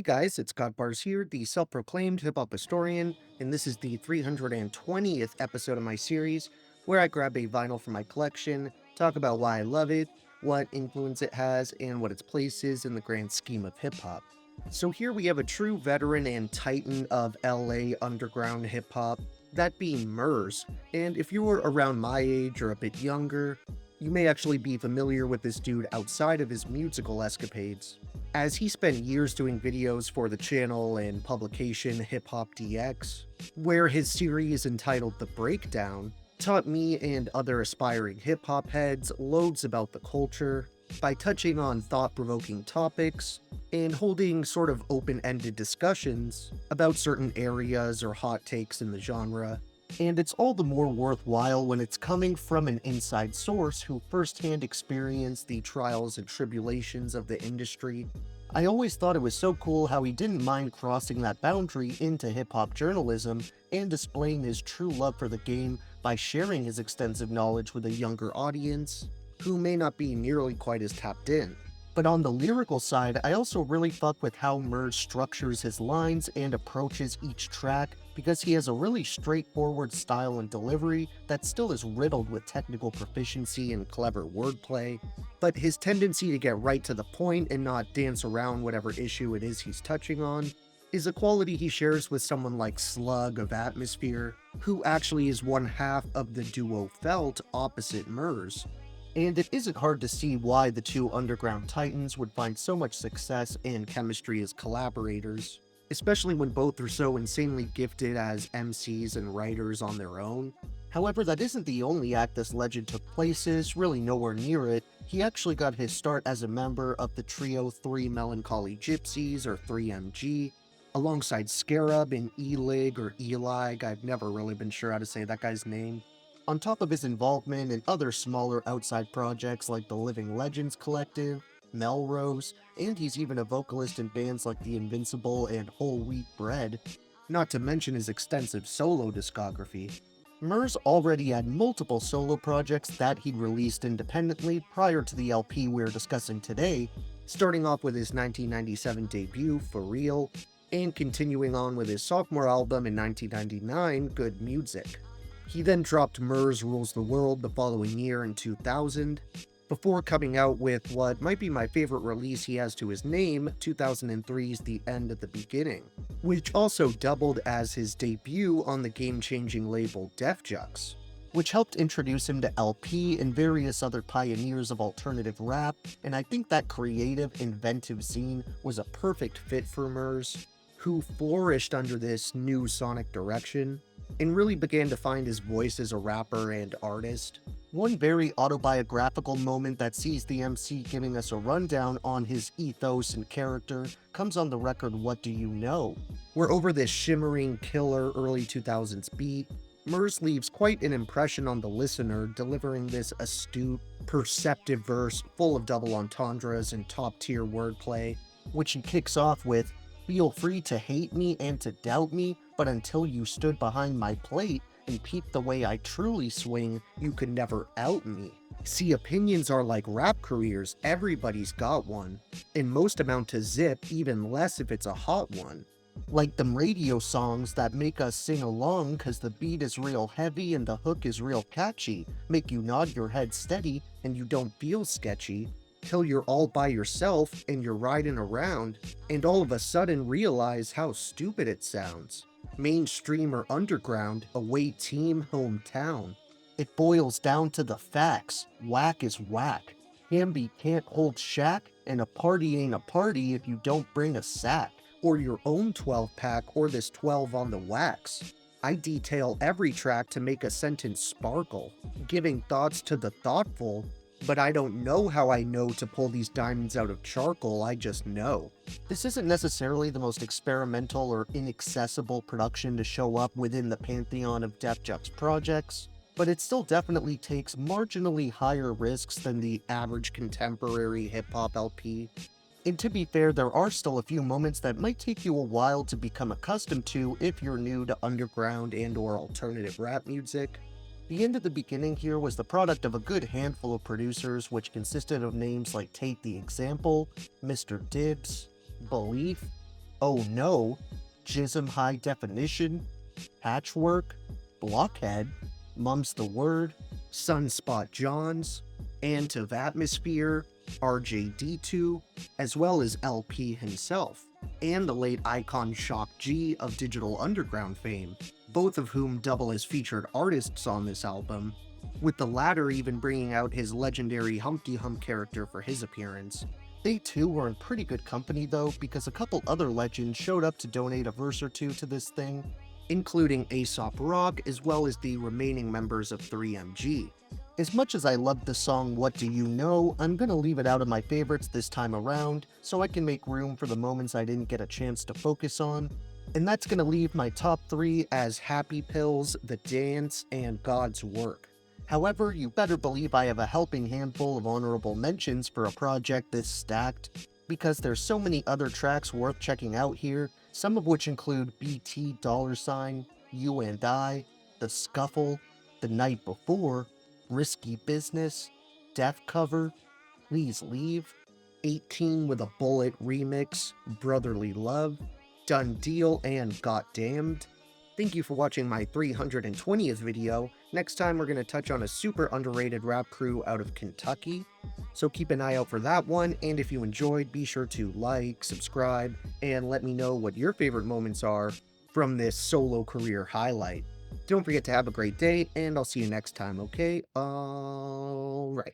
Hey guys, it's Bars here, the self-proclaimed hip-hop historian, and this is the 320th episode of my series, where I grab a vinyl from my collection, talk about why I love it, what influence it has, and what its place is in the grand scheme of hip-hop. So here we have a true veteran and titan of LA underground hip-hop, that being Murs, and if you were around my age or a bit younger, you may actually be familiar with this dude outside of his musical escapades, as he spent years doing videos for the channel and publication Hip Hop DX, where his series entitled The Breakdown taught me and other aspiring hip hop heads loads about the culture by touching on thought-provoking topics and holding sort of open-ended discussions about certain areas or hot takes in the genre. And it's all the more worthwhile when it's coming from an inside source who firsthand experienced the trials and tribulations of the industry. I always thought it was so cool how he didn't mind crossing that boundary into hip-hop journalism and displaying his true love for the game by sharing his extensive knowledge with a younger audience who may not be nearly quite as tapped in. But on the lyrical side, I also really fuck with how Murs structures his lines and approaches each track, because he has a really straightforward style and delivery that still is riddled with technical proficiency and clever wordplay, but his tendency to get right to the point and not dance around whatever issue it is he's touching on is a quality he shares with someone like Slug of Atmosphere, who actually is one half of the duo Felt opposite Murs. And it isn't hard to see why the two underground titans would find so much success and chemistry as collaborators, especially when both are so insanely gifted as MCs and writers on their own. However, that isn't the only act this legend took places, really nowhere near it. He actually got his start as a member of the trio Three Melancholy Gypsies, or 3MG, alongside Scarab and E-Lig or E-Lig. I've never really been sure how to say that guy's name. On top of his involvement in other smaller outside projects like the Living Legends Collective, Melrose, and he's even a vocalist in bands like The Invincible and Whole Wheat Bread, not to mention his extensive solo discography. Murs already had multiple solo projects that he'd released independently prior to the LP we're discussing today, starting off with his 1997 debut, For Real, and continuing on with his sophomore album in 1999, Good Music. He then dropped Murs Rules the World the following year in 2000, before coming out with what might be my favorite release he has to his name, 2003's The End of the Beginning, which also doubled as his debut on the game-changing label Def Jux, which helped introduce him to LP and various other pioneers of alternative rap, and I think that creative, inventive scene was a perfect fit for Murs, who flourished under this new sonic direction and really began to find his voice as a rapper and artist. One very autobiographical moment that sees the MC giving us a rundown on his ethos and character comes on the record What Do You Know?, where over this shimmering, killer early 2000s beat, Murs leaves quite an impression on the listener, delivering this astute, perceptive verse full of double entendres and top-tier wordplay, which he kicks off with, "Feel free to hate me and to doubt me, but until you stood behind my plate and peeped the way I truly swing, you could never out me. See, opinions are like rap careers, everybody's got one, and most amount to zip, even less if it's a hot one. Like them radio songs that make us sing along cause the beat is real heavy and the hook is real catchy, make you nod your head steady and you don't feel sketchy, till you're all by yourself and you're riding around, and all of a sudden realize how stupid it sounds. Mainstream or underground, away team, hometown. It boils down to the facts. Whack is whack. Hamby can't hold shack, and a party ain't a party if you don't bring a sack, or your own 12-pack, or this 12 on the wax. I detail every track to make a sentence sparkle, giving thoughts to the thoughtful, but I don't know how I know to pull these diamonds out of charcoal, I just know." This isn't necessarily the most experimental or inaccessible production to show up within the pantheon of Def Jux projects, but it still definitely takes marginally higher risks than the average contemporary hip-hop LP. And to be fair, there are still a few moments that might take you a while to become accustomed to if you're new to underground and/or alternative rap music. The End of the Beginning here was the product of a good handful of producers, which consisted of names like Tate the Example, Mr. Dibs, Belief, Oh No, Jism High Definition, Patchwork, Blockhead, Mum's the Word, Sunspot Johns, Ant of Atmosphere, RJD2, as well as LP himself, and the late icon Shock G of Digital Underground fame, both of whom double as featured artists on this album, with the latter even bringing out his legendary Humpty Hump character for his appearance. They too were in pretty good company though, because a couple other legends showed up to donate a verse or two to this thing, including Aesop Rock as well as the remaining members of 3MG. As much as I loved the song What Do You Know, I'm gonna leave it out of my favorites this time around, so I can make room for the moments I didn't get a chance to focus on, and that's gonna leave my top 3 as Happy Pills, The Dance, and God's Work. However, you better believe I have a helping handful of honorable mentions for a project this stacked, because there's so many other tracks worth checking out here, some of which include BT $, You and I, The Scuffle, The Night Before, Risky Business, Death Cover, Please Leave, 18 with a Bullet Remix, Brotherly Love, Done Deal, and Got Damned. Thank you for watching my 320th video. Next time we're going to touch on a super underrated rap crew out of Kentucky, so keep an eye out for that one, and if you enjoyed, be sure to like, subscribe, and let me know what your favorite moments are from this solo career highlight. Don't forget to have a great day, and I'll see you next time, okay? Alright.